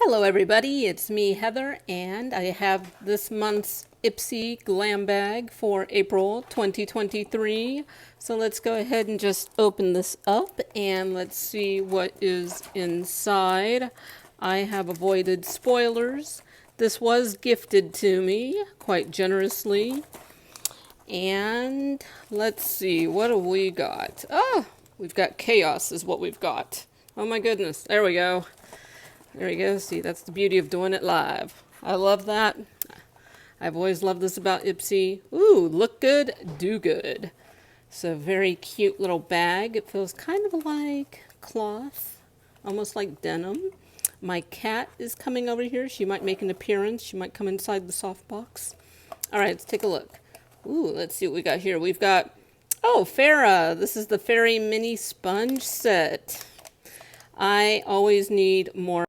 Hello everybody, it's me Heather, and I have this month's Ipsy glam bag for April 2023. So let's go ahead and just open this up and let's see what is inside. I have avoided spoilers. This was gifted to me quite generously. And let's see, what have we got? Oh, we've got chaos is what we've got. Oh my goodness, there we go. There we go. See, that's the beauty of doing it live. I love that. I've always loved this about Ipsy. Ooh, look good, do good. So very cute little bag. It feels kind of like cloth, almost like denim. My cat is coming over here. She might make an appearance. She might come inside the soft box. All right, let's take a look. Ooh, let's see what we got here. We've got, oh, Farah. This is the Fairy Mini Sponge Set. I always need more